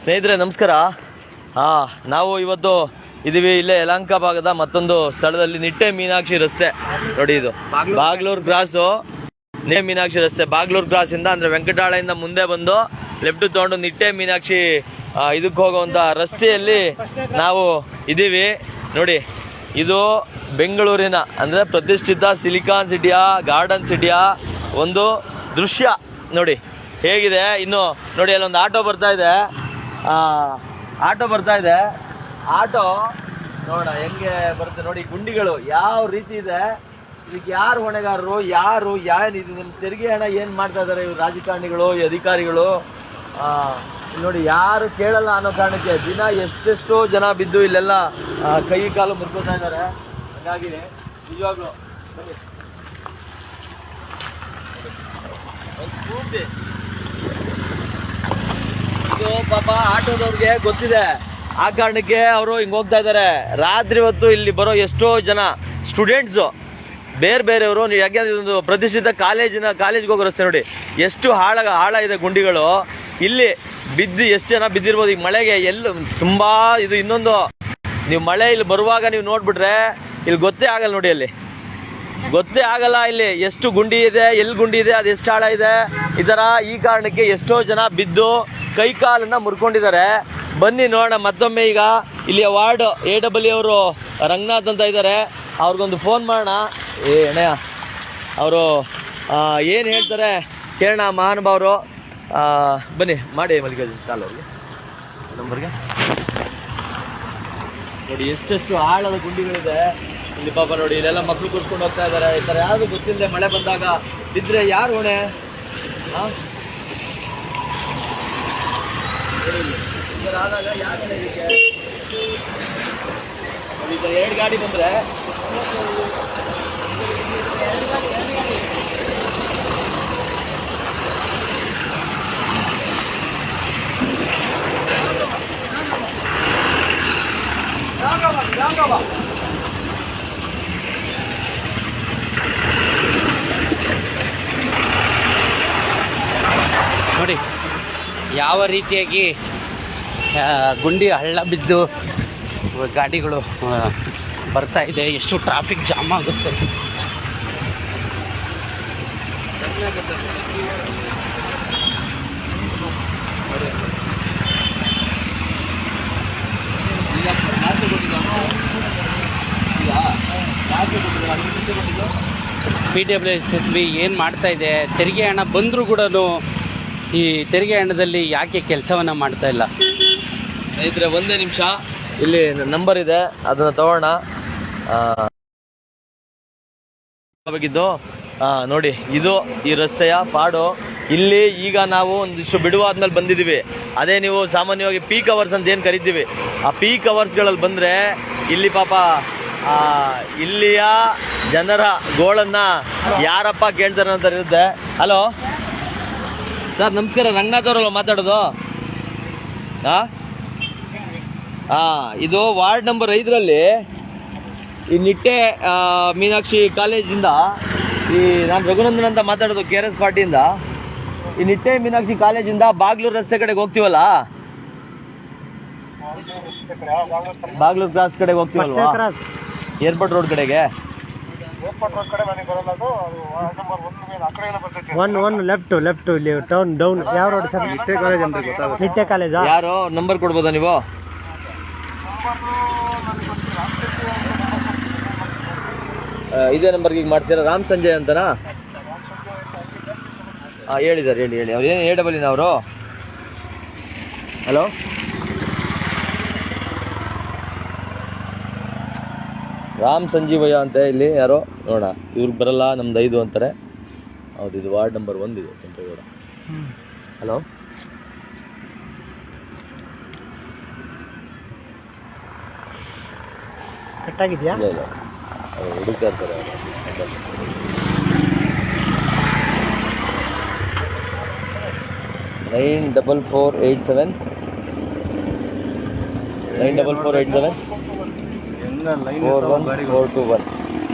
ಸ್ನೇಹಿತರೆ ನಮಸ್ಕಾರ. ನಾವು ಇವತ್ತು ಇದೀವಿ ಇಲ್ಲೇ ಯಲಹಂಕ ಭಾಗದ ಮತ್ತೊಂದು ಸ್ಥಳದಲ್ಲಿ. ನಿಟ್ಟೆ ಮೀನಾಕ್ಷಿ ರಸ್ತೆ ನೋಡಿ, ಇದು ಬಾಗ್ಲೂರು ಕ್ರಾಸು. ನಿಟ್ಟೆ ಮೀನಾಕ್ಷಿ ರಸ್ತೆ ಬಾಗ್ಲೂರು ಕ್ರಾಸ್ ಇಂದ ಅಂದ್ರೆ ವೆಂಕಟಾಳದಿಂದ ಮುಂದೆ ಬಂದು ಲೆಫ್ಟ್ ತಗೊಂಡು ನಿಟ್ಟೆ ಮೀನಾಕ್ಷಿ ಇದಕ್ಕೆ ಹೋಗುವಂತ ರಸ್ತೆಯಲ್ಲಿ ನಾವು ಇದೀವಿ ನೋಡಿ. ಇದು ಬೆಂಗಳೂರಿನ ಅಂದ್ರೆ ಪ್ರತಿಷ್ಠಿತ ಸಿಲಿಕಾನ್ ಸಿಟಿಯ ಗಾರ್ಡನ್ ಸಿಟಿಯ ಒಂದು ದೃಶ್ಯ ನೋಡಿ ಹೇಗಿದೆ. ಇನ್ನು ನೋಡಿ ಅಲ್ಲೊಂದು ಆಟೋ ಬರ್ತಾ ಇದೆ, ಆಟೋ ನೋಡ ಹೆಂಗೆ ಬರುತ್ತೆ ನೋಡಿ. ಗುಂಡಿಗಳು ಯಾವ ರೀತಿ ಇದೆ, ಇದಕ್ಕೆ ಯಾರು ಹೊಣೆಗಾರರು, ಯಾರು ಇದು ನಿಮ್ಮ ತೆರಿಗೆ ಹಣ ಏನ್ ಮಾಡ್ತಾ ಇದಾರೆ ಇವ್ರು ರಾಜಕಾರಣಿಗಳು, ಈ ಅಧಿಕಾರಿಗಳು. ನೋಡಿ ಯಾರು ಕೇಳಲ್ಲ ಅನ್ನೋ ಕಾರಣಕ್ಕೆ ದಿನ ಎಷ್ಟೆಷ್ಟೋ ಜನ ಬಿದ್ದು ಇಲ್ಲೆಲ್ಲ ಕೈ ಕಾಲು ಮುರ್ಕೋತಾ ಇದ್ದಾರೆ. ಹಾಗಾಗಿ ನಿಜವಾಗ್ಲು ಇದು ಪಾಪ ಆಟೋದವ್ರಿಗೆ ಗೊತ್ತಿದೆ, ಆ ಕಾರಣಕ್ಕೆ ಅವರು ಹಿಂಗ್ ಹೋಗ್ತಾ ಇದ್ದಾರೆ. ರಾತ್ರಿ ಹೊತ್ತು ಇಲ್ಲಿ ಬರೋ ಎಷ್ಟೋ ಜನ ಸ್ಟೂಡೆಂಟ್ಸು ಬೇರೆ ಬೇರೆಯವರು, ಯಾಕೆಂದ್ರೆ ಇದೊಂದು ಪ್ರತಿಷ್ಠಿತ ಕಾಲೇಜ್ಗೆ ಹೋಗೋ ರಸ್ತೆ ನೋಡಿ ಎಷ್ಟು ಹಾಳ ಇದೆ ಗುಂಡಿಗಳು. ಇಲ್ಲಿ ಬಿದ್ದು ಎಷ್ಟು ಜನ ಬಿದ್ದಿರ್ಬೋದು ಈಗ ಮಳೆಗೆ. ಎಲ್ಲೂ ತುಂಬಾ ಇದು ಇನ್ನೊಂದು, ನೀವು ಮಳೆ ಇಲ್ಲಿ ಬರುವಾಗ ನೀವು ನೋಡ್ಬಿಟ್ರೆ ಇಲ್ಲಿ ಗೊತ್ತೇ ಆಗಲ್ಲ ನೋಡಿ, ಅಲ್ಲಿ ಗೊತ್ತೇ ಆಗಲ್ಲ ಇಲ್ಲಿ ಎಷ್ಟು ಗುಂಡಿ ಇದೆ, ಎಲ್ಲಿ ಗುಂಡಿ ಇದೆ, ಅದು ಎಷ್ಟು ಆಳ ಇದೆ. ಈ ಕಾರಣಕ್ಕೆ ಎಷ್ಟೋ ಜನ ಬಿದ್ದು ಕೈ ಕಾಲನ್ನ ಮುರ್ಕೊಂಡಿದ್ದಾರೆ. ಬನ್ನಿ ನೋಡೋಣ ಮತ್ತೊಮ್ಮೆ. ಈಗ ಇಲ್ಲಿ ವಾರ್ಡ್ AW ಅವರು ರಂಗನಾಥ್ ಅಂತ ಇದ್ದಾರೆ, ಅವ್ರಿಗೊಂದು ಫೋನ್ ಮಾಡೋಣ. ಅಣ್ಣಯ್ಯ ಅವರು ಏನು ಹೇಳ್ತಾರೆ ಕೇಳೋಣ. ಮಹಾನುಭಾವರು ಬನ್ನಿ ಮಾಡಿ ಮಲ್ಲಿಕಾರ್ಜುನ್ ಕಾಲ್ ಅವ್ರಿಗೆ ನಂಬರ್ಗೆ. ನೋಡಿ ಎಷ್ಟೆಷ್ಟು ಆಳದ ಗುಂಡಿಗಳಿದೆ ಇಲ್ಲಿ ಪಾಪ. ನೋಡಿ ಇಲ್ಲೆಲ್ಲ ಮಕ್ಕಳು ಕೂರ್ಸ್ಕೊಂಡು ಹೋಗ್ತಾ ಇದ್ದಾರೆ. ಈ ಥರ ಯಾವುದು ಗೊತ್ತಿಲ್ಲದೆ ಮಳೆ ಬಂದಾಗ ಬಿದ್ದರೆ ಯಾರು ಹೊಣೆ? ಆದಾಗ ಯಾರು ಹೊಣೆ ಇದಕ್ಕೆ? ಈಗ 2 ಗಾಡಿ ಬಂದರೆ ನೋಡಿ ಯಾವ ರೀತಿಯಾಗಿ ಗುಂಡಿ ಹಳ್ಳ ಬಿದ್ದು ಗಾಡಿಗಳು ಬರ್ತಾ ಇದೆ, ಎಷ್ಟು ಟ್ರಾಫಿಕ್ ಜಾಮ್ ಆಗುತ್ತೆ. PWSSB ಏನು ಮಾಡ್ತಾ ಇದೆ? ತೆರಿಗೆ ಹಣ ಬಂದರೂ ಕೂಡ ಈ ತೆರಿಗೆ ಹಣದಲ್ಲಿ ಯಾಕೆ ಕೆಲಸವನ್ನ ಮಾಡ್ತಾ ಇಲ್ಲ? ಸ್ನೇಹಿತರೆ ಒಂದೇ ನಿಮಿಷ, ಇಲ್ಲಿ ನಂಬರ್ ಇದೆ ಅದನ್ನ ತಗೋಣ. ನೋಡಿ ಇದು ಈ ರಸ್ತೆಯ ಪಾಡು. ಇಲ್ಲಿ ಈಗ ನಾವು ಒಂದಿಷ್ಟು ಬಿಡುವಾದ್ಮೇಲೆ ಬಂದಿದ್ದೀವಿ. ಅದೇ ನೀವು ಸಾಮಾನ್ಯವಾಗಿ ಪೀಕ್ ಅವರ್ಸ್ ಅಂತ ಏನು ಕರಿತೀವಿ, ಆ ಪೀಕ್ ಅವರ್ಸ್ಗಳಲ್ಲಿ ಬಂದರೆ ಇಲ್ಲಿ ಪಾಪ ಇಲ್ಲಿಯ ಜನರ ಗೋಳನ್ನ ಯಾರಪ್ಪ ಕೇಳ್ತಾರೆ ಅಂತ ಇರುತ್ತೆ. ಹಲೋ ಸರ್ ನಮಸ್ಕಾರ, ರಂಗನಾಥ್ ಅವರಲ್ಲ ಮಾತಾಡೋದು? ಇದು ವಾರ್ಡ್ ನಂಬರ್ 5ರಲ್ಲಿ ಈ ನಿಟ್ಟೆ ಮೀನಾಕ್ಷಿ ಕಾಲೇಜಿಂದ ನಾನು ರಘುನಂದನ್ ಅಂತ ಮಾತಾಡೋದು, KRS ಪಾರ್ಟಿಯಿಂದ. ಈ ನಿಟ್ಟೆ ಮೀನಾಕ್ಷಿ ಕಾಲೇಜಿಂದ ಬಾಗ್ಲೂರು ರಸ್ತೆ ಕಡೆಗೆ ಹೋಗ್ತೀವಲ್ಲ, ಬಾಗ್ಲೂರು ಕ್ರಾಸ್ ಕಡೆಗೆ ಹೋಗ್ತೀವಲ್ವಾ, ಏರ್ಪೋರ್ಟ್ ರೋಡ್ ಕಡೆಗೆ. ಲೆಫ್ಟ್ ಇಲ್ಲಿ ಟೌನ್ ಡೌನ್ ಯಾವ ರೋಡ್ ಸರ್? ನಿಟ್ಟೆ ಕಾಲೇಜ್. ಯಾರು ನಂಬರ್ ಕೊಡ್ಬೋದಾ ನೀವು? ಇದೇ ನಂಬರ್ಗೆ ಈಗ ಮಾಡ್ತೀರಾ? ರಾಮ್ ಸಂಜಯ್ ಅಂತನಾ? ಹೇಳಿ ಸರ್, ಹೇಳಿ ಅವ್ರು ಏನು AW ಅವರು? ಹಲೋ ರಾಮ್ ಸಂಜೀವಯ್ಯ ಅಂತ ಇಲ್ಲಿ ಯಾರೋ ನೋಡ. ಇವ್ರಿಗೆ ಬರಲ್ಲ, ನಮ್ದು 5 ಅಂತಾರೆ. ಹೌದು, ಇದು ವಾರ್ಡ್ ನಂಬರ್ 1 ಇದೆ ಕೆಂಪೇಗೌಡ. ಹಲೋ ಕಟ್ಟಾಗಿದೆಯಾ? ಇಲ್ಲ ಹುಡುಕ್ತಾ ಇರ್ತಾರೆ. 94487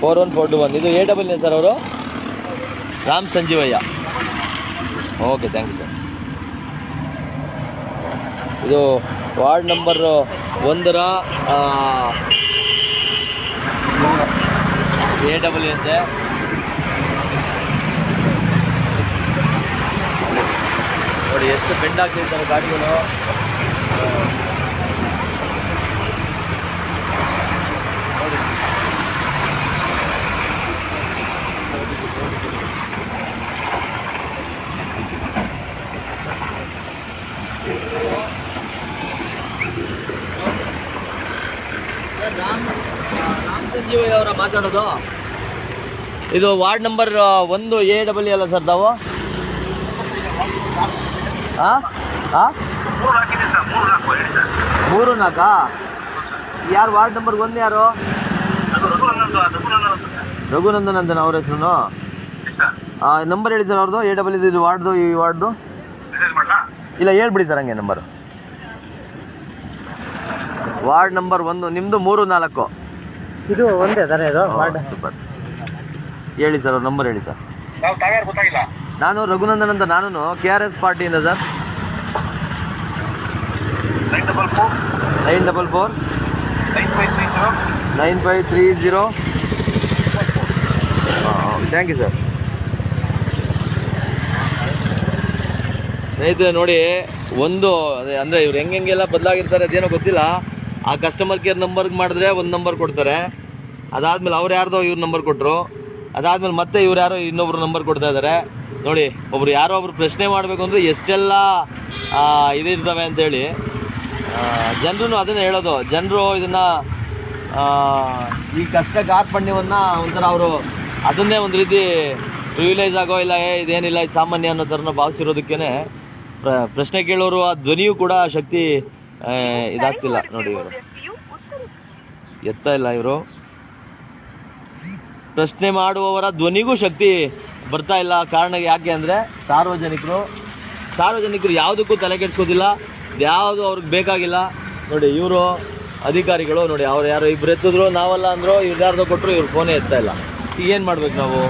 41421. ಇದು AW ಸರ್ ಅವರು? Ram Sanjeevaiah. Okay, thank you sir. ಇದು ವಾರ್ಡ್ ನಂಬರ್ 1 AW ಅಂತೆ. ನೋಡಿ ಎಷ್ಟು ಬೆಂಡ್ ಆಗ್ತಿರ್ತಾರೆ ಗಾಡಿಗಳು. ನೋಡಿ ರಾಮ್ ಸಂಜೀವಿ ಅವರ ಮಾತಾಡೋದು. ಇದು ವಾರ್ಡ್ ನಂಬರ್ 1 AW ಅಲ್ಲ ಸರ್ ತಾವು? ಹಾಂ ಹಾಂ 3-4 ಯಾರು ವಾರ್ಡ್ ನಂಬರ್ 1 ಯಾರು? ರಘುನಂದನ್ ಅಂತನ ಅವ್ರ ಹೆಸರು. ನಂಬರ್ ಹೇಳಿ ಸರ್ ಅವ್ರದ್ದು. AW ಇದು ವಾರ್ಡ್ದು, ಈ ವಾರ್ಡ್ದು ಇಲ್ಲ ಹೇಳ್ಬಿಡಿ ಸರ್ ಹಂಗೆ ನಂಬರು. ವಾರ್ಡ್ ನಂಬರ್ 1 ನಿಮ್ಮದು 3-4. ಇದು ಒಂದೇ ಥರ ಇದು ವಾರ್ಡ್. ಸೂಪರ್. ಹೇಳಿ ಸರ್ ಅವ್ರ ನಂಬರ್ ಹೇಳಿ ಸರ್. ನಾನು ರಘುನಂದನ್ ಅಂತ, ನಾನು KRS ಪಾರ್ಟಿಯಿಂದ ಸರ್. 944 9530. Thank you sir. ಸ್ನೇಹಿತರೆ ನೋಡಿ, ಒಂದು ಅಂದರೆ ಇವ್ರು ಹೆಂಗೆಲ್ಲ ಬದಲಾಗಿರ್ತಾರೆ ಅದೇನೋ ಗೊತ್ತಿಲ್ಲ. ಆ ಕಸ್ಟಮರ್ ಕೇರ್ ನಂಬರ್ಗೆ ಮಾಡಿದ್ರೆ ಒಂದು ನಂಬರ್ ಕೊಡ್ತಾರೆ, ಅದಾದ್ಮೇಲೆ ಅವ್ರು ಯಾರ್ದೋ ಇವ್ರ ನಂಬರ್ ಕೊಟ್ಟರು, ಅದಾದ್ಮೇಲೆ ಮತ್ತೆ ಇವ್ರು ಯಾರೋ ಇನ್ನೊಬ್ರು ನಂಬರ್ ಕೊಡ್ತಾ ಇದ್ದಾರೆ. ನೋಡಿ, ಒಬ್ರು ಯಾರೋ ಒಬ್ರು ಪ್ರಶ್ನೆ ಮಾಡಬೇಕು ಅಂದರೆ ಎಷ್ಟೆಲ್ಲ ಇದಿರ್ತವೆ ಅಂತೇಳಿ ಜನರು ಅದನ್ನೇ ಹೇಳೋದು. ಜನರು ಇದನ್ನ ಈ ಕಷ್ಟ ಕಾರ್ಪಣ್ಯವನ್ನು ಒಂಥರ ಅವರು ಅದನ್ನೇ ಒಂದು ರೀತಿ ಪ್ರಿವಿಲೇಜ್ ಆಗೋ ಇಲ್ಲ ಇದೇನಿಲ್ಲ ಇದು ಸಾಮಾನ್ಯ ಅನ್ನೋ ಥರನ ಭಾವಿಸಿರೋದಕ್ಕೇನೆ ಪ್ರಶ್ನೆ ಕೇಳೋರು ಆ ಧ್ವನಿಯೂ ಕೂಡ ಶಕ್ತಿ ಇದಾಗ್ತಿಲ್ಲ. ನೋಡಿ ಇವರು ಎತ್ತ ಇಲ್ಲ, ಇವರು ಪ್ರಶ್ನೆ ಮಾಡುವವರ ಧ್ವನಿಗೂ ಶಕ್ತಿ ಬರ್ತಾ ಇಲ್ಲ. ಕಾರಣ ಯಾಕೆ ಅಂದರೆ ಸಾರ್ವಜನಿಕರು ಯಾವುದಕ್ಕೂ ತಲೆ ಕೆಡಿಸ್ಕೋದಿಲ್ಲ, ಯಾವುದು ಅವ್ರಿಗೆ ಬೇಕಾಗಿಲ್ಲ. ನೋಡಿ ಇವರು ಅಧಿಕಾರಿಗಳು ನೋಡಿ, ಅವ್ರು ಯಾರೋ ಇಬ್ರು ಎತ್ತಿದ್ರು, ನಾವಲ್ಲ ಅಂದ್ರು, ಇವ್ರು ಯಾರ್ದೋ ಕೊಟ್ಟರು, ಇವ್ರು ಫೋನೇ ಎತ್ತಾ ಇಲ್ಲ. ಈಗ ಏನು ಮಾಡ್ಬೇಕು ನಾವು?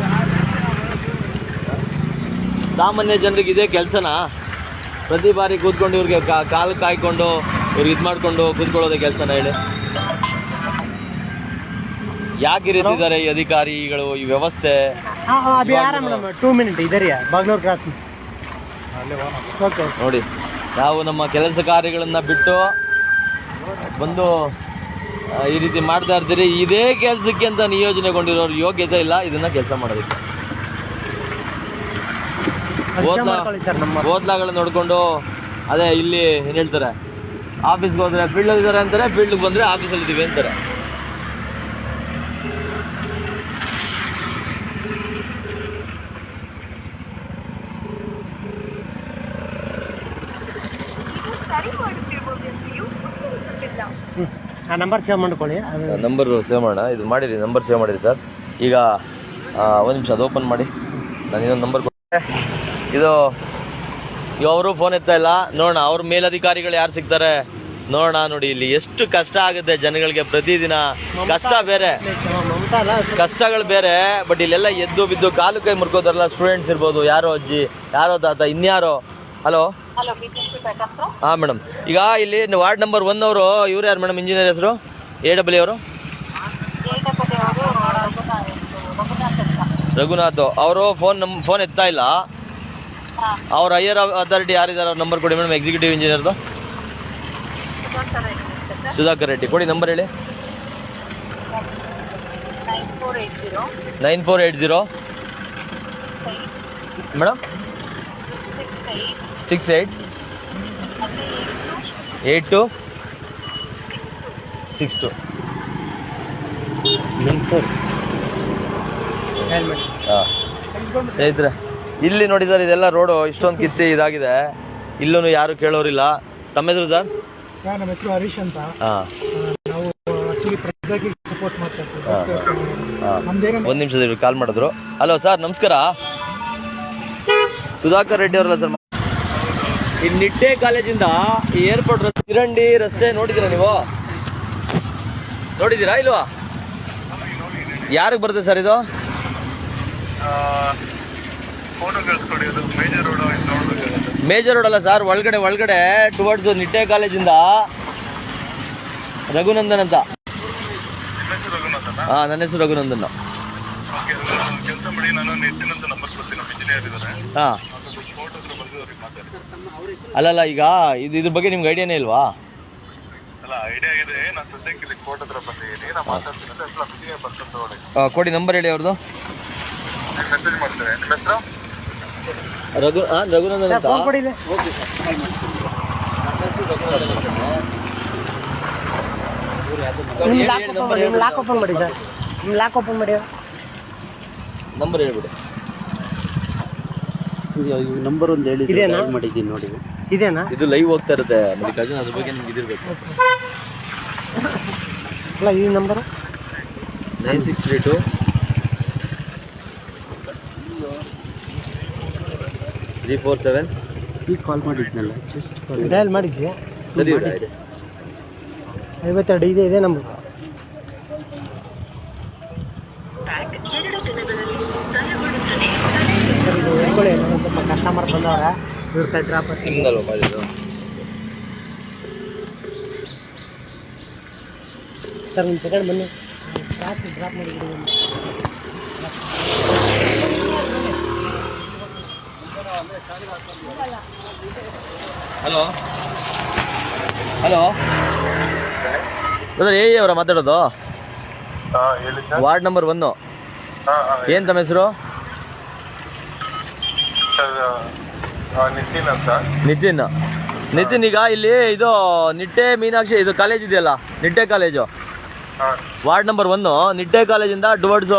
ಸಾಮಾನ್ಯ ಜನರಿಗೆ ಇದೇ ಕೆಲಸನಾ? ಪ್ರತಿ ಬಾರಿ ಕೂತ್ಕೊಂಡು ಇವ್ರಿಗೆ ಕಾಲು ಕಾಯ್ಕೊಂಡು ಇವ್ರಿಗೆ ಇದು ಮಾಡಿಕೊಂಡು ಕೂತ್ಕೊಳ್ಳೋದೇ ಕೆಲಸನ ಹೇಳಿ? ಯಾಕೆ ಇರಿದ್ದಾರೆ ಈ ಅಧಿಕಾರಿಗಳು, ಈ ವ್ಯವಸ್ಥೆ? 2 ಮಿನಿಟ್ ಇದರಿಯಾ ಬಾಗ್ಲೂರು ಕ್ರಾಸ್. ನೋಡಿ, ನಾವು ನಮ್ಮ ಕೆಲಸ ಕಾರ್ಯಗಳನ್ನ ಬಿಟ್ಟು ಬಂದು ಈ ರೀತಿ ಮಾಡ್ತಾ ಇರ್ತೀರಿ. ಇದೇ ಕೆಲಸಕ್ಕೆ ಅಂತ ನಿಯೋಜನೆಗೊಂಡಿರೋರು ಯೋಗ್ಯತೆ ಇಲ್ಲ ಇದನ್ನ ಕೆಲಸ ಮಾಡೋದಕ್ಕೆ. ಓದ್ಲಾಗಳನ್ನ ನೋಡ್ಕೊಂಡು ಅದೇ ಇಲ್ಲಿ ಏನ್ ಹೇಳ್ತಾರೆ, ಆಫೀಸ್ಗೆ ಹೋದ್ರೆ ಫೀಲ್ಡ್ ಇದ್ದಾರೆ ಅಂತಾರೆ, ಫೀಲ್ಡ್ಗೆ ಬಂದ್ರೆ ಆಫೀಸಲ್ಲಿ ಇದೀವಿ ಅಂತಾರೆ. ನಂಬರ್ ಸೇವ್ ಮಾಡ್ಕೊಳ್ಳಿ. ನಂಬರ್ ಸೇವ್ ಮಾಡೋಣ. ಇದು ಮಾಡಿರಿ, ನಂಬರ್ ಸೇವ್ ಮಾಡಿರಿ ಸರ್. ಈಗ ಒಂದು ನಿಮಿಷ ಅದು ಓಪನ್ ಮಾಡಿ, ನಾನು ಇನ್ನೊಂದು ನಂಬರ್ ಕೊಟ್ಟೆ. ಇದು ಅವರು ಫೋನ್ ಎತ್ತಾ ಇಲ್ಲ. ನೋಡೋಣ ಅವ್ರ ಮೇಲಧಿಕಾರಿಗಳು ಯಾರು ಸಿಗ್ತಾರೆ ನೋಡೋಣ. ನೋಡಿ ಇಲ್ಲಿ ಎಷ್ಟು ಕಷ್ಟ ಆಗುತ್ತೆ ಜನಗಳಿಗೆ ಪ್ರತಿದಿನ. ಕಷ್ಟ ಬೇರೆ, ಕಷ್ಟಗಳು ಬೇರೆ, ಬಟ್ ಇಲ್ಲೆಲ್ಲ ಎದ್ದು ಬಿದ್ದು ಕಾಲು ಕೈ ಮುರ್ಕೋತಾರಲ್ಲ. ಸ್ಟೂಡೆಂಟ್ಸ್ ಇರ್ಬೋದು, ಯಾರೋ ಅಜ್ಜಿ, ಯಾರೋ ತಾತ, ಇನ್ಯಾರೋ. ಹಲೋ ಹಾಂ ಮೇಡಮ್, ಈಗ ಇಲ್ಲಿ ವಾರ್ಡ್ ನಂಬರ್ 1 ಅವರು ಇವ್ರು ಯಾರು ಮೇಡಮ್? ಇಂಜಿನಿಯರ್ ಹೆಸರು AW ಅವರು ರಘುನಾಥ್. ಅವರು ಫೋನ್ ಎತ್ತಾ ಇಲ್ಲ. ಅವ್ರ ಹೈಯರ್ ಅಥಾರಿಟಿ ಯಾರಿದ್ದಾರೆ ಅವ್ರ ನಂಬರ್ ಕೊಡಿ ಮೇಡಮ್. ಎಕ್ಸಿಕ್ಯೂಟಿವ್ ಇಂಜಿನಿಯರ್ದು ಸುಧಾಕರ್ ರೆಡ್ಡಿ ಕೊಡಿ. ನಂಬರ್ ಹೇಳಿ. 9480 ಮೇಡಮ್ 688262. ಸ್ನೇಹಿತರೆ ಇಲ್ಲಿ ನೋಡಿ ಸರ್, ಇದೆಲ್ಲ ರೋಡು ಇಷ್ಟೊಂದು ಕಿತ್ತಿ ಇದಾಗಿದೆ. ಇಲ್ಲೂ ಯಾರು ಕೇಳೋರಿಲ್ಲ. ತಮ್ಮ ಹೆಸರು ಸರ್? ನಮ್ಮ ಹೆಸರು ಹರೀಶ್ ಅಂತ. ನಾವು ಸಪೋರ್ಟ್ ಮಾಡ್ತಾ ಇದ್ದೀವಿ. ಒಂದು ನಿಮಿಷ ಕಾಲ್ ಮಾಡಿದ್ರು. ಹಲೋ ಸರ್, ನಮಸ್ಕಾರ. ಸುಧಾಕರ್ ರೆಡ್ಡಿ ಅವರಲ್ಲ ಸರ್? ಈ ನಿಟ್ಟೆ ಕಾಲೇಜಿಂದ ಈ ಏರ್ಪೋರ್ಟ್ ಚಿರಂಡಿ ರಸ್ತೆ ನೋಡಿದ್ದೀರಾ ನೀವು? ನೋಡಿದ್ದೀರಾ ಇಲ್ವಾ? ಯಾರಿಗೆ ಬರುತ್ತೆ ಸರ್ ಇದು? ಫೋಟೋ ಕಳಿಸ್ಕೊಡಿ, ಅದು ಮೇಜರ್ ರೋಡ್ ನೋಡ್ಬೇಕಾಗುತ್ತೆ. ಮೇಜರ್ ರೋಡ್ ಅಲ್ಲ ಸರ್, ಒಳಗಡೆ ಟುವರ್ಡ್ಸ್ ನಿಟ್ಟೆ ಕಾಲೇಜಿಂದ ರಘುನಂದನ್ ಅಂತ. ಹಾ, ನನ್ನ ಹೆಸರು ರಘುನಂದನ್. ಕೆಲಸ ಮಾಡಿ, ನಾನು ನೆಟ್ಟಿನ ಅಂತ ನಂಬರ್ ಕೊಡ್ತೀನಿ, ಇಂಜಿನಿಯರ್ ಇದ್ದಾರೆ. ಹಾ, ಕೋರ್ಟ್ ಹತ್ರ ಬಂದು ಅವ್ರಿಗೆ ಮಾತಾಡಿ. ಅಲ್ಲಲ್ಲ, ಈಗ ಇದ್ರ ಬಗ್ಗೆ ನಿಮ್ಗೆ ಐಡಿಯಾನೇ ಇಲ್ವಾ? ಅಲ್ಲ, ಐಡಿಯಾ ಇದೆ. ನಾನು ಸದ್ಯಕ್ಕೆ ಇಲ್ಲಿ ಕೋರ್ಟ್ ಹತ್ರ ಬಂದಿದ್ದೀನಿ, ನಾನು ಮಾತಾಡ್ತೀನಿ ಅಂತ ಎಲ್ಲ ಮೀಟಿಂಗ್ ಬರ್ಕೊಂಡು ತಗೊಳ್ಳಿ. ಕೊಡಿ ನಂಬರ್ ಹೇಳಿ ಅವ್ರದ್ದು. ಮೆಸೇಜ್ ಮಾಡ್ತೇನೆ. ನಿಮ್ಮ ಹೆಸರು? ರಘುನಂದನ್ ಅಂತ. ಫೋನ್ ಕೊಡಿ ಇಲ್ಲಿ. ನಿಮ್ಮ ಲಾಕ್ ಓಪನ್ ಮಾಡಿ ಸರ್, ನಿಮ್ಮ ಲಾಕ್ ಓಪನ್ ಮಾಡಿ. ನಂಬರ್ ಹೇಳ್ಬಿಡಿ. ನಂಬರ್ ಒಂದು ಹೇಳಿ ಇದೇನಾ? ಮಾಡಿದ್ದೀನಿ ನೋಡಿ. ಇದೇನಾ? ಇದು ಲೈವ್ ಹೋಗ್ತಾ ಇರುತ್ತೆ ಮಲ್ಲಿಕಾರ್ಜುನ್, ಅದ್ರ ಬಗ್ಗೆ ನಿಮ್ಗೆ ಇದಿರ್ಬೇಕು. ಅಲ್ಲ, ಈ ನಂಬರ್ 9632 347. ಈಗ ಕಾಲ್ ಮಾಡಿದ್ನಲ್ಲ, ಜಸ್ಟ್ ಡಯಲ್ ಮಾಡಿದ್ಯಾ? ಸರಿ 52 ಇದೆ ನಂಬರ್. ಸ್ವಲ್ಪ ಕಸ್ಟಮರ್ ಬಂದವರ, ಇವ್ರ ಕೈ ಡ್ರಾಪ್ ಹಿಂಗಲ್ವ ಮಾಡಿದ್ದು? ಸರ್ ಒಂದು ಸೆಕೆಂಡ್ ಬನ್ನಿ, ಡ್ರಾಪ್ ಮಾಡಿಬಿಡಿ. ಹಲೋ ಬ್ರದರ್, ಅವರ ಮಾತಾಡೋದು? ಹೇಳಿ ಸರ್. Ward number 1. ಏನ್ ತಮ್ಮ ಹೆಸರು? ಸರ್, ನಿತಿನ್ ಅಂತ. ನಿತಿನ್, ಈಗ ಇಲ್ಲಿ ಇದು ನಿಟ್ಟೆ ಮೀನಾಕ್ಷಿ ಇದು ಕಾಲೇಜ್ ಇದೆಯಲ್ಲ, Nitte college, ward number 1, Nitte ಕಾಲೇಜಿಂದ ಟುವರ್ಡ್ಸ್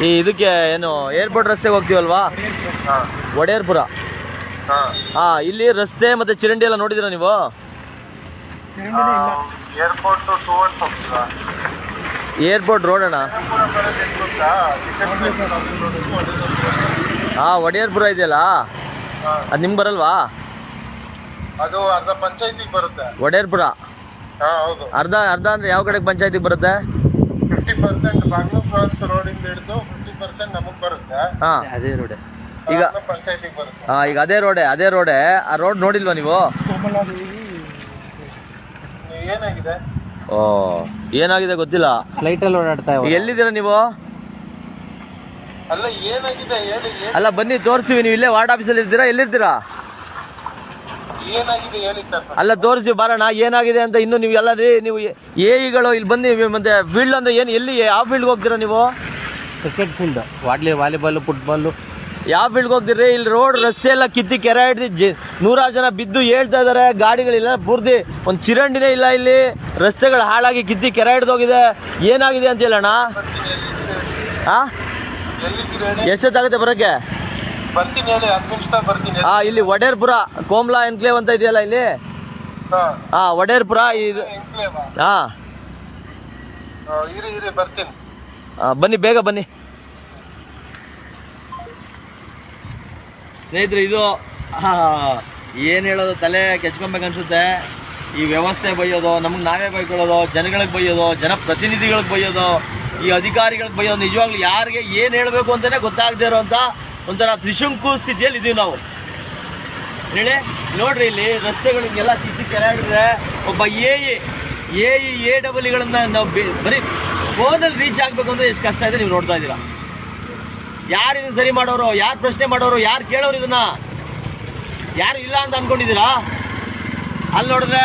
ಈ ಇದಕ್ಕೆ ಏನು ಏರ್ಪೋರ್ಟ್ ರಸ್ತೆಗೆ ಹೋಗ್ತೀವಲ್ವಾ, ಒಡೆಯರ್ಪುರ. ಹಾ, ಇಲ್ಲಿ ರಸ್ತೆ ಮತ್ತೆ ಚಿರಂಡಿ ಎಲ್ಲ ನೋಡಿದಿರಾ ನೀವು? ಏರ್ಪೋರ್ಟ್ ಟುವರ್ಡ್ಸ್ ಹೋಗ್ತೀರಾ? ಏರ್ಪೋರ್ಟ್ ರೋಡ್ ಅಣ್ಣ. ಹಾ, ಒಡೆಯರ್ಪುರ ಇದೆಯಲ್ಲ, ಅದು ನಿಮ್ಗೆ ಬರಲ್ವಾ? ಅದು ಅರ್ಧ ಪಂಚಾಯತಿಗೆ ಬರುತ್ತೆ. ಒಡೆಯರ್ಪುರ ಹೌದು. ಅರ್ಧ ಅಂದ್ರೆ ಯಾವ ಕಡೆಗೆ ಪಂಚಾಯತಿಗೆ ಬರುತ್ತೆ? 50% ಬಾಗ್ಲೂರು ಕ್ರಾಸ್ ರೋಡಿಂದ ಹಿಡಿದು 50% ನಮಗ್ ಬರುತ್ತೆ. ಹಾ, ಅದೇ ರೋಡ್. ಈಗ ಪಂಚಾಯತಿಗೆ ಬರುತ್ತೆ. ಈಗ ಅದೇ ರೋಡೆ. ಆ ರೋಡ್ ನೋಡಿಲ್ವಾ ನೀವು? ಏನಾಗಿದೆ? ಓ, ಏನಾಗಿದೆ ಗೊತ್ತಿಲ್ಲ. ಫ್ಲೈಟಲ್ಲಿ ಓಡಾಡ್ತಾ ಇದ್ದಾರೆ. ಎಲ್ಲಿದ್ದೀರಾ ನೀವು? ಅಲ್ಲ, ಏನಾಗಿದೆ ಹೇಳಿ. ಅಲ್ಲ, ಬನ್ನಿ ತೋರಿಸ್ತೀವಿ. ನೀವು ಇಲ್ಲೇ ವಾರ್ಡ್ ಆಫೀಸಲ್ಲಿ ಇರ್ತೀರಾ? ಎಲ್ಲಿರ್ತೀರಾ? ಏನಾಗಿದೆ ಹೇಳಿ ಸರ್. ಅಲ್ಲ, ತೋರಿಸಿ ಬರೋಣ ಏನಾಗಿದೆ ಅಂತ. ಇನ್ನು ನೀವು ಎಲ್ಲ ನೀವು ಎಇಗಳು ಇಲ್ಲಿ ಬನ್ನಿ. ಮತ್ತೆ ಫೀಲ್ಡ್ ಅಂದ್ರೆ ಏನು, ಎಲ್ಲಿ ಯಾವ ಫೀಲ್ಡ್ಗೆ ಹೋಗ್ತೀರಾ ನೀವು? Cricket field, volleyball, football. ಯಾವ ಫೀಲ್ಡ್ಗೆ ಹೋಗ್ತೀರಿ? ಇಲ್ಲಿ ರೋಡ್ ರಸ್ತೆ ಎಲ್ಲ ಕಿತ್ತಿ ಕೆರೆ ಹಿಡ್ದು 100 ಜನ ಬಿದ್ದು ಹೇಳ್ತಾ ಇದಾರೆ. ಗಾಡಿಗಳಿಲ್ಲ, ಪೂರ್ತಿ ಒಂದು ಚಿರಂಡಿನೇ ಇಲ್ಲ. ಇಲ್ಲಿ ರಸ್ತೆಗಳು ಹಾಳಾಗಿ ಕಿತ್ತಿ ಕೆರೆ ಹಿಡ್ದೋಗಿದೆ. ಏನಾಗಿದೆ ಅಂತ ಹೇಳೋಣ. ಹಾ, ಎಷ್ಟೊತ್ತಾಗುತ್ತೆ ಬರೋಕ್ಕೆ? ಬರ್ತೀನಿ ಹೇಳಿ, 10 ನಿಮಿಷ ಬರ್ತೀನಿ. ಇಲ್ಲಿ ಒಡೆಯರ್ಪುರ ಕೋಮ್ಲಾ ಎನ್ಕ್ಲೇವ್ ಅಂತ ಇದೆಯಲ್ಲ ಇಲ್ಲಿ. ಒಡೆಯರ್ಪುರ ಇದು. ಹಾ, ಇರಿ ಬರ್ತೀನಿ. ಬನ್ನಿ, ಬೇಗ ಬನ್ನಿ ಸ್ನೇಹಿತರೆ. ಇದು ಏನ್ ಹೇಳೋದು, ತಲೆ ಕೆಚ್ಕೊಬೇಕು ಅನ್ಸುತ್ತೆ. ಈ ವ್ಯವಸ್ಥೆ ಬೈಯೋದು, ನಮ್ಗೆ ನಾವೇ ಬೈಕೊಳ್ಳೋದು, ಜನಗಳಿಗೆ ಬೈಯೋದು, ಜನಪ್ರತಿನಿಧಿಗಳಿಗೆ ಬೈಯೋದು, ಈ ಅಧಿಕಾರಿಗಳಿಗೆ ಬೈಯೋದು. ನಿಜವಾಗ್ಲೂ ಯಾರಿಗೆ ಏನ್ ಹೇಳ್ಬೇಕು ಅಂತಾನೆ ಗೊತ್ತಾಗದೇ ಇರೋಂತ ಒಂಥರ ತ್ರಿಶಂಕು ಸ್ಥಿತಿಯಲ್ಲಿ ಇದೀವಿ ನಾವು. ಹೇಳಿ ನೋಡ್ರಿ, ಇಲ್ಲಿ ರಸ್ತೆಗಳಿಗೆಲ್ಲ ಕಿತ್ತಿ ಕೆರೆ ಹಿಡಿದ್ರೆ ಒಬ್ಬ AEಗಳನ್ನ ನಾವು ಬರೀ ಫೋನಲ್ಲಿ ರೀಚ್ ಆಗ್ಬೇಕು ಅಂದ್ರೆ ಎಷ್ಟು ಕಷ್ಟ ಇದೆ ನೀವು ನೋಡ್ತಾ ಇದ್ದೀರಾ. ಯಾರು ಇದನ್ನ ಸರಿ ಮಾಡೋರು, ಯಾರು ಪ್ರಶ್ನೆ ಮಾಡೋರು, ಯಾರು ಕೇಳೋರು? ಇದನ್ನ ಯಾರು ಇಲ್ಲ ಅಂತ ಅನ್ಕೊಂಡಿದ್ದೀರಾ? ಅಲ್ಲಿ ನೋಡಿದ್ರೆ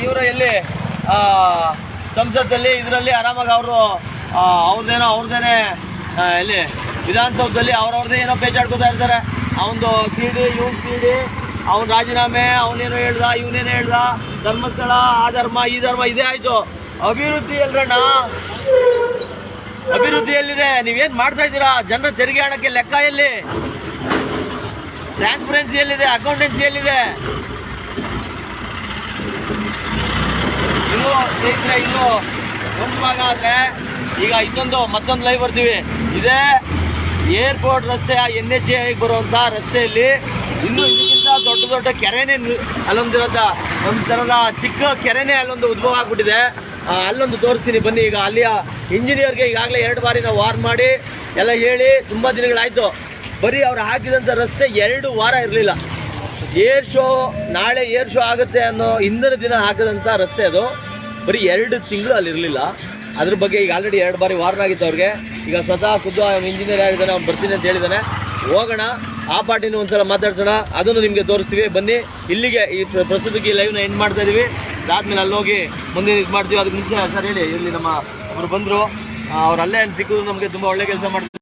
ಇವರು ಎಲ್ಲಿ ಸಂಸತ್ತಲ್ಲಿ ಇದರಲ್ಲಿ ಆರಾಮಾಗಿ ಅವ್ರದ್ದೇನೆ ಎಲ್ಲಿ ವಿಧಾನಸೌಧದಲ್ಲಿ ಅವ್ರವ್ರದ್ದೇ ಏನೋ ಪೇಚಾಡ್ಕೋತಾ ಇರ್ತಾರೆ. ಅವನದು ಸಿಡಿ, ಇವ್ನ ಸಿಡಿ, ಅವ್ನ ರಾಜೀನಾಮೆ, ಅವನೇನೋ ಹೇಳ್ದ, ಇವನೇನೋ ಹೇಳ್ದ, ಧರ್ಮಸ್ಥಳ, ಆ ಧರ್ಮ, ಈ ಧರ್ಮ, ಇದೇ ಆಯ್ತು. ಅಭಿವೃದ್ಧಿ ಎಲ್ರಣ್ಣ? ಅಭಿವೃದ್ಧಿ ಎಲ್ಲಿದೆ? ನೀವೇನ್ ಮಾಡ್ತಾ ಇದ್ದೀರಾ? ಜನರ ತೆರಿಗೆ ಹಣಕ್ಕೆ ಲೆಕ್ಕ ಎಲ್ಲಿ? ಟ್ರಾನ್ಸ್ಪರೆನ್ಸಿ ಎಲ್ಲಿದೆ? ಅಕೌಂಟೆನ್ಸಿ ಎಲ್ಲಿದೆ? ಇನ್ನು ಸ್ನೇಹಿತರೆ, ಇನ್ನು ಒಂದು ಭಾಗ ಆದ್ರೆ ಈಗ ಮತ್ತೊಂದು ಲೈವ್ ಬರ್ತೀವಿ. ಇದೇ ಏರ್ಪೋರ್ಟ್ ರಸ್ತೆ, NHAI ಬರುವಂತ ರಸ್ತೆಯಲ್ಲಿ ಇನ್ನು ಇದಕ್ಕಿಂತ ದೊಡ್ಡ ಕೆರೆನೇ ಒಂಥರದ ಚಿಕ್ಕ ಕೆರೆನೇ ಅಲ್ಲೊಂದು ಉದ್ಭವ ಆಗ್ಬಿಟ್ಟಿದೆ. ಅಲ್ಲೊಂದು ತೋರಿಸ್ತೀನಿ ಬನ್ನಿ. ಈಗ ಅಲ್ಲಿಯ ಇಂಜಿನಿಯರ್ಗೆ ಈಗಾಗಲೇ 2 ಬಾರಿ ನಾವು ವಾರ್ನ್ ಮಾಡಿ ಎಲ್ಲ ಹೇಳಿ ತುಂಬಾ ದಿನಗಳಾಯ್ತು. ಬರೀ ಅವ್ರು ಹಾಕಿದಂತ ರಸ್ತೆ 2 ವಾರ ಇರಲಿಲ್ಲ. ಏರ್ ಶೋ ನಾಳೆ ಏರ್ ಶೋ ಆಗುತ್ತೆ ಅನ್ನೋ ಹಿಂದಿನ ದಿನ ಹಾಕದಂತ ರಸ್ತೆ ಅದು. ಬರೀ 2 ತಿಂಗಳು ಅಲ್ಲಿ ಇರಲಿಲ್ಲ. ಅದ್ರ ಬಗ್ಗೆ ಈಗ ಆಲ್ರೆಡಿ 2 ಬಾರಿ ವಾರ್ನ್ ಆಗಿತ್ತು ಅವ್ರಿಗೆ. ಈಗ ಸ್ವತಃ ಖುದ್ದು ಇಂಜಿನಿಯರ್ ಆಗಿದ್ದಾನೆ, ಅವ್ನು ಬರ್ತೀನಿ ಅಂತ ಹೇಳಿದಾನೆ. ಹೋಗೋಣ, ಆ ಪಾರ್ಟಿನೂ ಒಂದ್ಸಲ ಮಾತಾಡ್ಸೋಣ, ಅದನ್ನು ನಿಮ್ಗೆ ತೋರಿಸ್ತೀವಿ. ಬನ್ನಿ, ಇಲ್ಲಿಗೆ ಈ ಪ್ರಸ್ತುತಕ್ಕೆ ಲೈವ್ನ ಎಂಡ್ ಮಾಡ್ತಾ ಇದೀವಿ. ಅದಾದ್ಮೇಲೆ ಅಲ್ಲಿ ಹೋಗಿ ಮುಂದೆ ಇದು ಮಾಡ್ತೀವಿ. ಅದಕ್ಕೆ ಮುಂಚೆ ಸರ್ ಹೇಳಿ, ಇಲ್ಲಿ ನಮ್ಮ ಅವರು ಬಂದ್ರು, ಅವ್ರು ಅಲ್ಲೇ ಸಿಕ್ಕಿದ್ರು, ನಮಗೆ ತುಂಬಾ ಒಳ್ಳೆ ಕೆಲಸ ಮಾಡ್ತಾರೆ.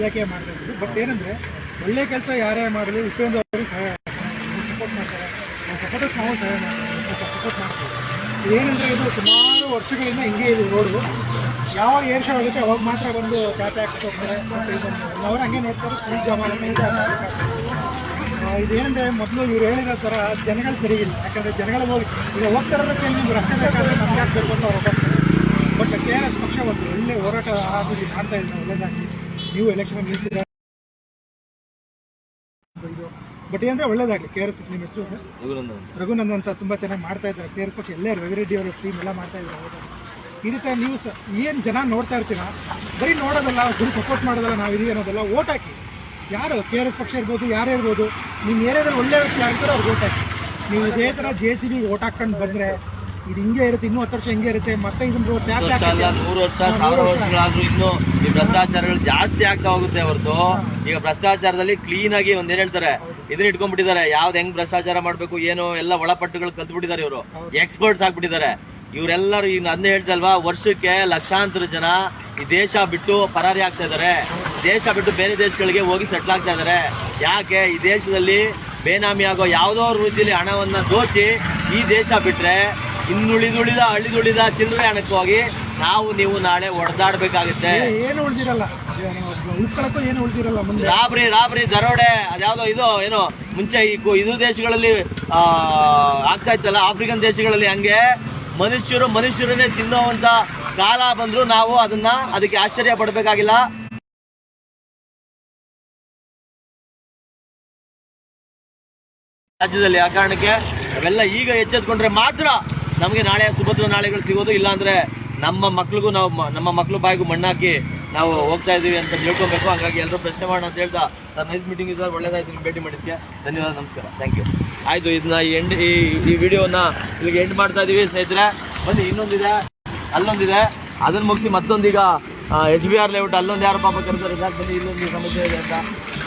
ರಾಜಕೀಯ ಮಾಡ್ತಾ ಇದ್ರು. ಬಟ್ ಏನಂದ್ರೆ ಒಳ್ಳೆ ಕೆಲಸ ಯಾರೇ ಮಾಡಲಿ ಉಪೇಂದ್ರ ಅವರು ಸಪೋರ್ಟ್ ಮಾಡ್ತಾರೆ. ಸಪೋರ್ಟ್ ನಾವು ಸಪೋರ್ಟ್ ಮಾಡ್ತೀವಿ. ಏನಂದ್ರೆ ಇದು ಸುಮಾರು ವರ್ಷಗಳಿಂದ ಹಿಂಗೆ ಇದು ರೋಡು. ಯಾವಾಗ ಏರ್ ಶೋ ಆಗುತ್ತೆ ಅವಾಗ ಮಾತ್ರ ಬಂದು ಟ್ಯಾಪ್ ಹಾಕಿ ಹೋಗ್ತಾರೆ. ಅವ್ರು ಹಂಗೆ ನೋಡ್ತಾರೆ. ಸ್ಟ್ರೀಟ್ ಜಾಬ್ ಇದೇನಂದ್ರೆ ಮೊದಲು ಇವ್ರು ಹೇಳಿರೋ ಥರ ಜನಗಳು ಸರಿ ಇಲ್ಲ. ಯಾಕಂದರೆ ಜನಗಳು ಹೋಗಿ ಈಗ ಹೋಗ್ತಾರೋದಕ್ಕೆ ನಿಮ್ಗೆ ರಸ್ತೆ ಬೇಕಾದ್ರೆ ನಮ್ಗೆ ಹಾಕ್ಬೇಕು ಅಂತ ಅವ್ರು ಹೋಗ್ತಾರೆ. ಬಟ್ KRS ಪಕ್ಷ ಒಂದು ಒಳ್ಳೆ ಹೋರಾಟ ಆಗಿ ಮಾಡ್ತಾ ಇದ್ದಾರೆ. ಒಳ್ಳೆದಾಗಿ ನೀವು ಎಲೆಕ್ಷನ್ ನಿಲ್ತಿದ್ದಾರೆ. ಬಟ್ ಏನಂದ್ರೆ ಒಳ್ಳೇದಾಗಲಿ. KRS ನಿಮ್ಮ ಹೆಸರು ಸರ್? ರಘುನಂದನ್ ಅಂತ ತುಂಬ ಚೆನ್ನಾಗಿ ಮಾಡ್ತಾ ಇದ್ದಾರೆ. KRS ಪಕ್ಷ ಎಲ್ಲೇ ರವಿರೆಡ್ಡಿ ಅವರು ಟೀಮ್ ಎಲ್ಲ ಮಾಡ್ತಾ ಇದ್ದಾರೆ. ಈ ರೀತಿ ನೀವು ಏನು ಜನ ನೋಡ್ತಾ ಇರ್ತೀರ, ಬರೀ ನೋಡೋದಲ್ಲ, ಬರೀ ಸಪೋರ್ಟ್ ಮಾಡೋದಲ್ಲ, ನಾವು ಇದೀವಿ ಅನ್ನೋದಲ್ಲ. ಓಟ್ ಹಾಕಿ. ಯಾರು KRS ಪಕ್ಷ ಇರ್ಬೋದು, ಯಾರೇ ಇರ್ಬೋದು, ನಿಮ್ಮ ಏರಿಯಾದಲ್ಲಿ ಒಳ್ಳೆ ವ್ಯಕ್ತಿ ಆಗಿರ್ತಾರೆ ಅವ್ರಿಗೆ ಓಟ್ ಹಾಕಿ. ನೀವು ಇದೇ ಥರ JCB ಓಟ್ ಹಾಕೊಂಡು ಬಂದರೆ ಇದು ಹಿಂಗೆ ಇರುತ್ತೆ. ಇನ್ನೂ 10 ವರ್ಷ ಹಿಂಗೆ ಇರುತ್ತೆ. ಮತ್ತೆ ಇದನ್ನು 100 ವರ್ಷ, 1000 ವರ್ಷಗಳಾದ್ರೂ ಇನ್ನೂ ಈ ಭ್ರಷ್ಟಾಚಾರಗಳು ಜಾಸ್ತಿ ಆಗ್ತಾ ಹೋಗುತ್ತೆ ಹೊರತು. ಈಗ ಭ್ರಷ್ಟಾಚಾರದಲ್ಲಿ ಕ್ಲೀನ್ ಆಗಿ ಒಂದೇನ್ ಹೇಳ್ತಾರೆ, ಇದನ್ನ ಇಟ್ಕೊಂಡ್ಬಿಟ್ಟಿದ್ದಾರೆ. ಯಾವ್ದು ಹೆಂಗ್ ಭ್ರಷ್ಟಾಚಾರ ಮಾಡ್ಬೇಕು ಏನೋ ಎಲ್ಲ ಒಳಪಟ್ಟುಗಳು ಕಲ್ತ್ಬಿಟ್ಟಿದ್ದಾರೆ. ಇವರು ಎಕ್ಸ್ಪರ್ಟ್ಸ್ ಆಗ್ಬಿಟ್ಟಿದ್ದಾರೆ. ಇವರೆಲ್ಲರೂ ಈಗ ಅದನ್ನೇ ಹೇಳ್ತಲ್ವಾ, ವರ್ಷಕ್ಕೆ ಲಕ್ಷಾಂತರ ಜನ ಈ ದೇಶ ಬಿಟ್ಟು ಪರಾರಿ ಆಗ್ತಾ ಇದಾರೆ. ದೇಶ ಬಿಟ್ಟು ಬೇರೆ ದೇಶಗಳಿಗೆ ಹೋಗಿ ಸೆಟ್ಲ್ ಆಗ್ತಾ ಇದಾರೆ. ಯಾಕೆ? ಈ ದೇಶದಲ್ಲಿ ಬೇನಾಮಿ ಆಗೋ ಯಾವುದೋ ರೀತಿಯಲ್ಲಿ ಹಣವನ್ನ ದೋಚಿ ಈ ದೇಶ ಬಿಟ್ರೆ ಇನ್ನುಳಿದುಳಿದ ಹಳ್ಳಿದುಳಿದ ಚಿಲ್ಲರೆ ಹಣಕ್ಕೆ ಹೋಗಿ ನೀವು ನಾಳೆ ಹೊಡೆದಾಡ್ಬೇಕಾಗುತ್ತೆ. ಏನು ಉಳಿದಿರಲ್ಲ, ಉಳಿಸ್ಕೊಳಕ್ಕೂ ಏನು ಉಳಿದಿರಲ್ಲ. ಮುಂದೆ ರಾಬ್ರಿ ದರೋಡೆ ಅದ್ಯಾವುದೋ ಇದು ಏನೋ ಮುಂಚೆ ಇದು ದೇಶಗಳಲ್ಲಿ ಆಗ್ತಾ ಇತ್ತಲ್ಲ, ಆಫ್ರಿಕನ್ ದೇಶಗಳಲ್ಲಿ ಹಂಗೆ ಮನುಷ್ಯರನ್ನೇ ತಿನ್ನುವಂತ ಕಾಲ ಬಂದ್ರು ನಾವು ಅದಕ್ಕೆ ಆಶ್ಚರ್ಯ ಪಡಬೇಕಾಗಿಲ್ಲ. ರಾಜ್ಯದಲ್ಲಿ ಆ ಕಾರಣಕ್ಕೆ ಅವೆಲ್ಲ ಈಗ ಎಚ್ಚೆತ್ಕೊಂಡ್ರೆ ಮಾತ್ರ ನಮಗೆ ನಾಳೆ ಸುಭದ್ರ ನಾಳೆಗಳು ಸಿಗೋದು. ಇಲ್ಲಾಂದ್ರೆ ನಮ್ಮ ಮಕ್ಳು ಬಾಯಿಗೂ ಮಣ್ಣಾಕಿ ನಾವು ಹೋಗ್ತಾ ಇದೀವಿ ಅಂತ ಹೇಳ್ಕೊಬೇಕು. ಹಾಗಾಗಿ ಎಲ್ಲರೂ ಪ್ರಶ್ನೆ ಮಾಡೋಣ ಅಂತ ಹೇಳ್ತಾ ನೈಸ್ ಮೀಟಿಂಗ್ ಸರ್, ಒಳ್ಳೇದಾಯ್ತು ನಿಮ್ಗೆ ಭೇಟಿ ಮಾಡಿದ್ಕೆ ಧನ್ಯವಾದ, ನಮಸ್ಕಾರ, ಥ್ಯಾಂಕ್ ಯು. ಆಯ್ತು, ಇದನ್ನ ಈ ವಿಡಿಯೋನ ಇಲ್ಲಿಗೆ ಎಂಡ್ ಮಾಡ್ತಾ ಇದೀವಿ ಸ್ನೇಹಿತರೆ. ಬನ್ನಿ, ಇನ್ನೊಂದಿದೆ, ಅಲ್ಲೊಂದಿದೆ, ಅದನ್ನ ಮುಗಿಸಿ ಮತ್ತೊಂದೀಗ SBR ಲೇಔಟ್ ಅಲ್ಲೊಂದು ಯಾರು ಪಾಪ ಕರ್ತಾರೆ ಸರ್, ಬನ್ನಿ ಇಲ್ಲೊಂದು ಸಮಸ್ಯೆ ಇದೆ ಅಂತ.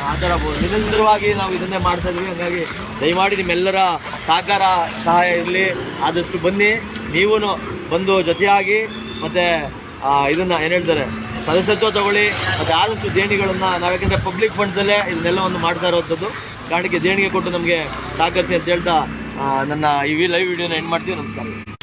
ಆ ಥರ ನಿರಂತರವಾಗಿ ನಾವು ಇದನ್ನೇ ಮಾಡ್ತಾ ಇದ್ವಿ. ಹಾಗಾಗಿ ದಯಮಾಡಿ ನಿಮ್ಮೆಲ್ಲರ ಸಹಕಾರ ಸಹಾಯ ಇರಲಿ. ಆದಷ್ಟು ಬನ್ನಿ, ನೀವೂ ಬಂದು ಜೊತೆಯಾಗಿ ಮತ್ತೆ ಇದನ್ನ ಏನ್ ಹೇಳ್ತಾರೆ ಸದಸ್ಯತ್ವ ತಗೊಳ್ಳಿ. ಮತ್ತೆ ಆದಷ್ಟು ದೇಣಿಗಳನ್ನ ಯಾಕಂದ್ರೆ ಪಬ್ಲಿಕ್ ಫಂಡ್ಸಲ್ಲೇ ಇದನ್ನೆಲ್ಲವನ್ನು ಮಾಡ್ತಾ ಇರೋವಂಥದ್ದು. ಕಾರಣಕ್ಕೆ ದೇಣಿಗೆ ಕೊಟ್ಟು ನಮಗೆ ಸಹಕರಿಸಿ ಅಂತ ಹೇಳ್ತಾ ನನ್ನ ಈ ಲೈವ್ ವಿಡಿಯೋನ ಎಂಡ್ ಮಾಡ್ತೀವಿ. ನಮಸ್ಕಾರ.